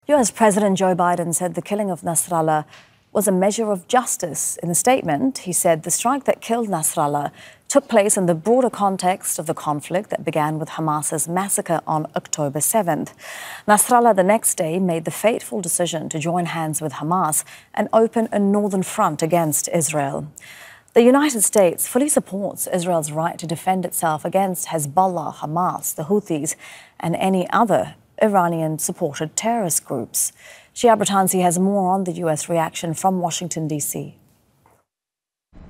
US President Joe Biden said the killing of Nasrallah was a measure of justice. In a statement, he said the strike that killed Nasrallah took place in the broader context of the conflict that began with Hamas's massacre on October 7th. Nasrallah the next day made the fateful decision to join hands with Hamas and open a northern front against Israel. The United States fully supports Israel's right to defend itself against Hezbollah, Hamas, the Houthis, and any other Iranian-supported terrorist groups. Shihab Rattansi has more on the US reaction from Washington, D.C.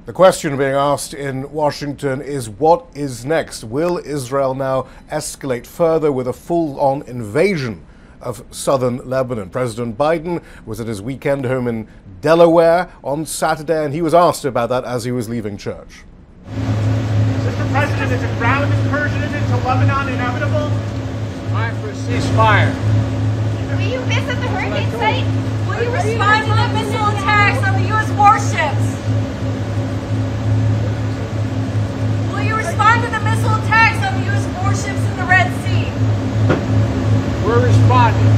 The question being asked in Washington is, what is next? Will Israel now escalate further with a full-on invasion of southern Lebanon? President Biden was at his weekend home in Delaware on Saturday, and he was asked about that as he was leaving church. Mr. President, is a ground incursion into Lebanon inevitable? Time for a ceasefire. Will you visit the hurricane site? Will you respond to the missile attacks on the U.S. warships? Will you respond to the missile attacks on the U.S. warships in the Red Sea? We're responding.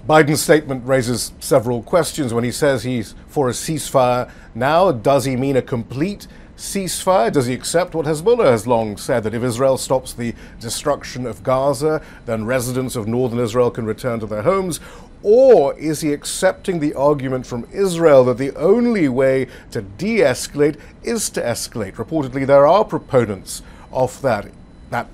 Biden's statement raises several questions. When he says he's for a ceasefire now, does he mean a complete ceasefire? Does he accept what Hezbollah has long said, that if Israel stops the destruction of Gaza, then residents of northern Israel can return to their homes? Or is he accepting the argument from Israel that the only way to de-escalate is to escalate? Reportedly, there are proponents of that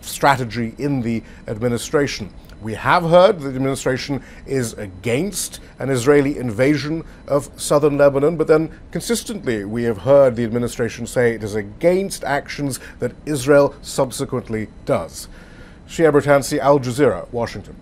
strategy in the administration. We have heard that the administration is against an Israeli invasion of southern Lebanon, but then consistently we have heard the administration say it is against actions that Israel subsequently does. Shihab Rattansi, Al Jazeera, Washington.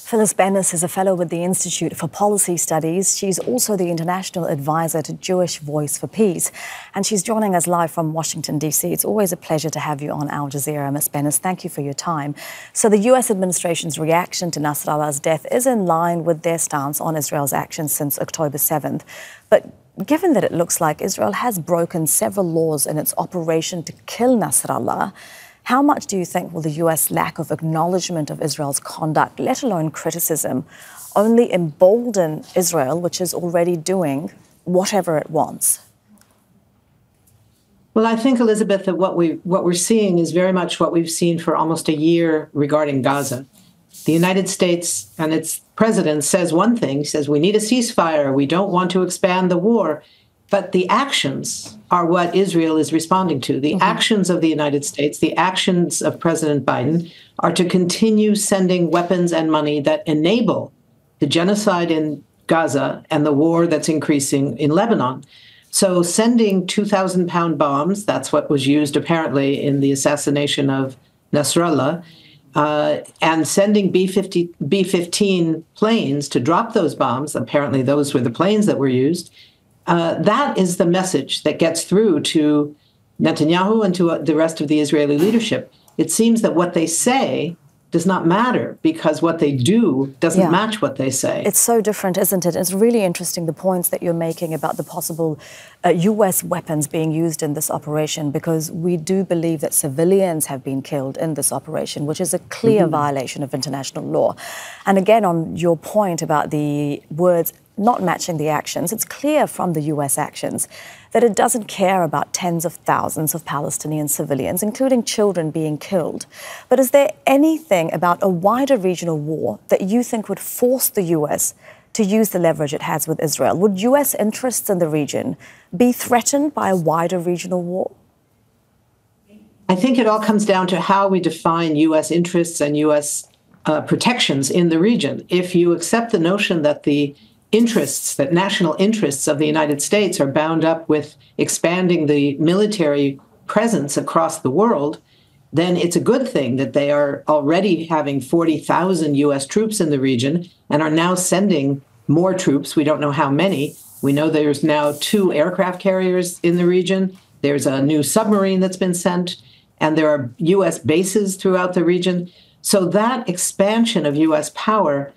Phyllis Bennis is a fellow with the Institute for Policy Studies. She's also the international advisor to Jewish Voice for Peace. And she's joining us live from Washington, D.C. It's always a pleasure to have you on Al Jazeera, Ms. Bennis. Thank you for your time. So the U.S. administration's reaction to Nasrallah's death is in line with their stance on Israel's actions since October 7th. But given that it looks like Israel has broken several laws in its operation to kill Nasrallah, how much do you think will the U.S. lack of acknowledgement of Israel's conduct, let alone criticism, only embolden Israel, which is already doing whatever it wants? Well, I think, Elizabeth, that what we're seeing is very much what we've seen for almost a year regarding Gaza. The United States and its president says one thing, says we need a ceasefire, we don't want to expand the war. But the actions are what Israel is responding to. The actions of the United States, the actions of President Biden are to continue sending weapons and money that enable the genocide in Gaza and the war that's increasing in Lebanon. So sending 2,000-pound bombs, that's what was used apparently in the assassination of Nasrallah, and sending B-15 planes to drop those bombs, apparently those were the planes that were used, that is the message that gets through to Netanyahu and to the rest of the Israeli leadership. It seems that what they say does not matter because what they do doesn't match what they say. It's so different, isn't it? It's really interesting, the points that you're making about the possible U.S. weapons being used in this operation, because we do believe that civilians have been killed in this operation, which is a clear violation of international law. And again, on your point about the words not matching the actions, it's clear from the U.S. actions that it doesn't care about tens of thousands of Palestinian civilians, including children, being killed. But is there anything about a wider regional war that you think would force the U.S. to use the leverage it has with Israel? Would U.S. interests in the region be threatened by a wider regional war? I think it all comes down to how we define U.S. interests and U.S. Protections in the region. If you accept the notion that the national interests of the United States are bound up with expanding the military presence across the world, then it's a good thing that they are already having 40,000 U.S. troops in the region and are now sending more troops. We don't know how many. We know there's now 2 aircraft carriers in the region. There's a new submarine that's been sent, and there are U.S. bases throughout the region. So that expansion of U.S. power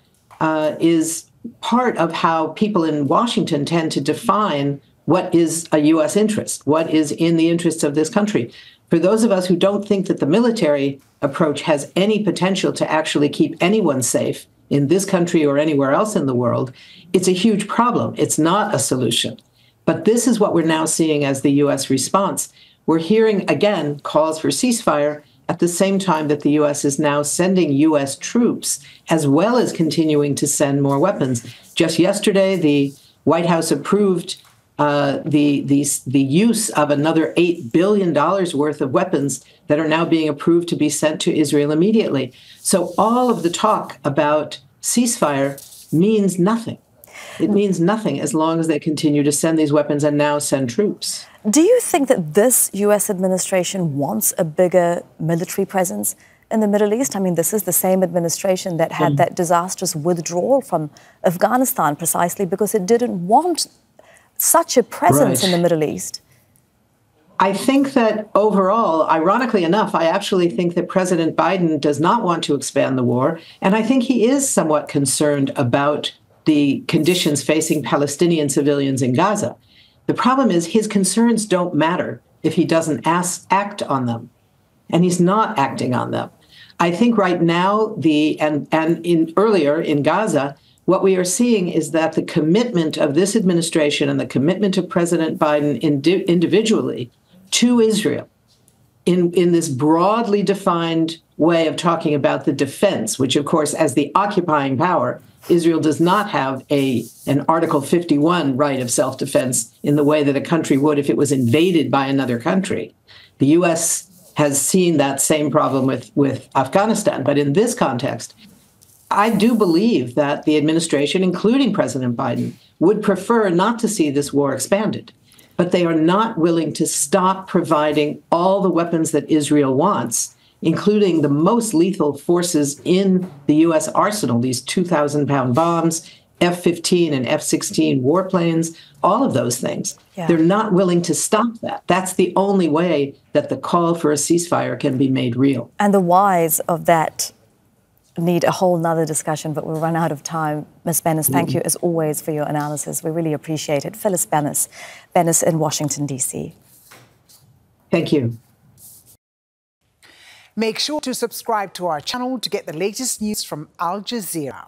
is part of how people in Washington tend to define what is a U.S. interest, what is in the interests of this country. For those of us who don't think that the military approach has any potential to actually keep anyone safe in this country or anywhere else in the world, it's a huge problem. It's not a solution. But this is what we're now seeing as the U.S. response. We're hearing, again, calls for ceasefire at the same time that the U.S. is now sending U.S. troops, as well as continuing to send more weapons. Just yesterday, the White House approved the use of another $8 billion worth of weapons that are now being approved to be sent to Israel immediately. So all of the talk about ceasefire means nothing. It means nothing as long as they continue to send these weapons and now send troops. Do you think that this U.S. administration wants a bigger military presence in the Middle East? I mean, this is the same administration that had that disastrous withdrawal from Afghanistan precisely because it didn't want such a presence in the Middle East. I think that overall, ironically enough, I actually think that President Biden does not want to expand the war. And I think he is somewhat concerned about the conditions facing Palestinian civilians in Gaza. The problem is his concerns don't matter if he doesn't act on them. And he's not acting on them. I think right now, earlier in Gaza, what we are seeing is that the commitment of this administration and the commitment of President Biden individually to Israel in this broadly defined way of talking about the defense, which, of course, as the occupying power, Israel does not have an Article 51 right of self-defense in the way that a country would if it was invaded by another country. The U.S. has seen that same problem with Afghanistan. But in this context, I do believe that the administration, including President Biden, would prefer not to see this war expanded. But they are not willing to stop providing all the weapons that Israel wants, including the most lethal forces in the U.S. arsenal, these 2,000-pound bombs, F-15 and F-16 warplanes, all of those things. Yeah. They're not willing to stop that. That's the only way that the call for a ceasefire can be made real. And the whys of that need a whole nother discussion, but we'll run out of time. Ms. Bennis, thank you as always for your analysis. We really appreciate it. Phyllis Bennis in Washington, D.C. Thank you. Make sure to subscribe to our channel to get the latest news from Al Jazeera.